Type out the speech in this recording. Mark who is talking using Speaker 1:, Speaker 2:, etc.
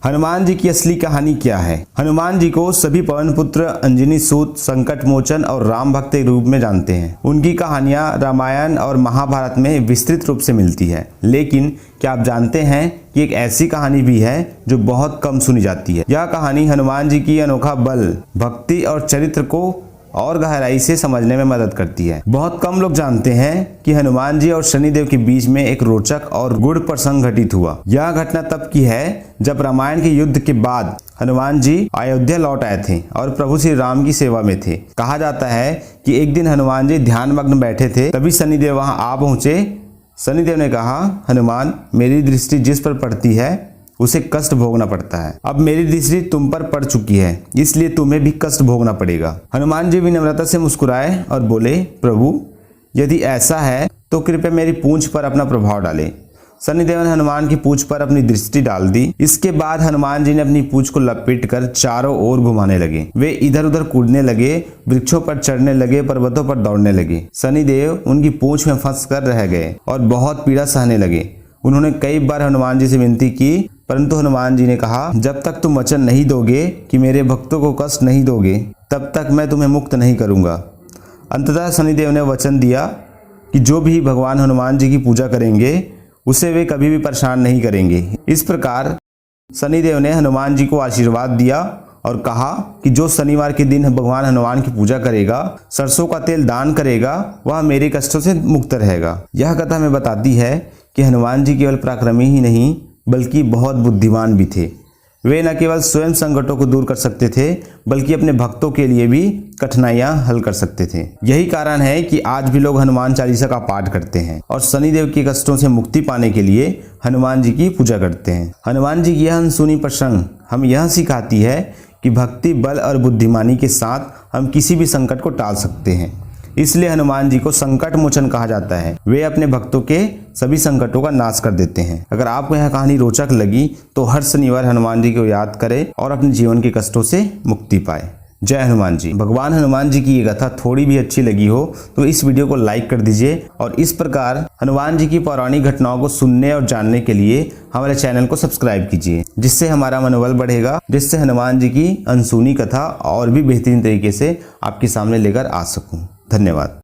Speaker 1: हनुमान जी की असली कहानी क्या है? हनुमान जी को सभी पवन पुत्र, अंजनी सूत, संकट मोचन और राम भक्त के रूप में जानते हैं। उनकी कहानियां रामायण और महाभारत में विस्तृत रूप से मिलती है। लेकिन क्या आप जानते हैं कि एक ऐसी कहानी भी है जो बहुत कम सुनी जाती है। यह कहानी हनुमान जी की अनोखा बल, भक्ति और चरित्र को और गहराई से समझने में मदद करती है। बहुत कम लोग जानते हैं कि हनुमान जी और शनिदेव के बीच में एक रोचक और गूढ़ प्रसंग घटित हुआ। यह घटना तब की है जब रामायण के युद्ध के बाद हनुमान जी अयोध्या लौट आए थे और प्रभु श्री राम की सेवा में थे। कहा जाता है कि एक दिन हनुमान जी ध्यानमग्न बैठे थे, तभी शनिदेव वहां आ पहुंचे। शनिदेव ने कहा, हनुमान, मेरी दृष्टि जिस पर पड़ती है उसे कष्ट भोगना पड़ता है। अब मेरी दृष्टि तुम पर पड़ चुकी है, इसलिए तुम्हें भी कष्ट भोगना पड़ेगा। हनुमान जी विनम्रता से मुस्कुराए और बोले, प्रभु, यदि ऐसा है तो कृपया मेरी पूंछ पर अपना प्रभाव डालें। शनिदेव ने हनुमान की पूंछ पर अपनी दृष्टि डाल दी। इसके बाद हनुमान जी ने अपनी पूंछ को लपेटकर चारों ओर घुमाने लगे। वे इधर उधर कूदने लगे, वृक्षों पर चढ़ने लगे, पर्वतों पर दौड़ने लगे। शनिदेव उनकी पूंछ में फंस कर रह गए और बहुत पीड़ा सहने लगे। उन्होंने कई बार हनुमान जी से विनती की, परंतु हनुमान जी ने कहा, जब तक तुम वचन नहीं दोगे कि मेरे भक्तों को कष्ट नहीं दोगे, तब तक मैं तुम्हें मुक्त नहीं करूंगा। अंततः शनिदेव ने वचन दिया कि जो भी भगवान हनुमान जी की पूजा करेंगे उसे वे कभी भी परेशान नहीं करेंगे। इस प्रकार शनिदेव ने हनुमान जी को आशीर्वाद दिया और कहा कि जो शनिवार के दिन भगवान हनुमान की पूजा करेगा, सरसों का तेल दान करेगा, वह मेरे कष्टों से मुक्त रहेगा। यह कथा हमें बताती है कि हनुमान जी केवल पराक्रमी ही नहीं बल्कि बहुत बुद्धिमान भी थे। वे न केवल स्वयं संकटों को दूर कर सकते थे बल्कि अपने भक्तों के लिए भी कठिनाइयां हल कर सकते थे। यही कारण है कि आज भी लोग हनुमान चालीसा का पाठ करते हैं और शनिदेव के कष्टों से मुक्ति पाने के लिए हनुमान जी की पूजा करते हैं। हनुमान जी की यह अनसुनी प्रसंग हम यह सिखाती है कि भक्ति, बल और बुद्धिमानी के साथ हम किसी भी संकट को टाल सकते हैं। इसलिए हनुमान जी को संकट मोचन कहा जाता है। वे अपने भक्तों के सभी संकटों का नाश कर देते हैं। अगर आपको यह कहानी रोचक लगी तो हर शनिवार हनुमान जी को याद करें और अपने जीवन के कष्टों से मुक्ति पाए। जय हनुमान जी। भगवान हनुमान जी की ये कथा थोड़ी भी अच्छी लगी हो तो इस वीडियो को लाइक कर दीजिए और इस प्रकार हनुमान जी की पौराणिक घटनाओं को सुनने और जानने के लिए हमारे चैनल को सब्सक्राइब कीजिए, जिससे हमारा मनोबल बढ़ेगा, जिससे हनुमान जी की अनसुनी कथा और भी बेहतरीन तरीके से आपके सामने लेकर आ सकूं। धन्यवाद।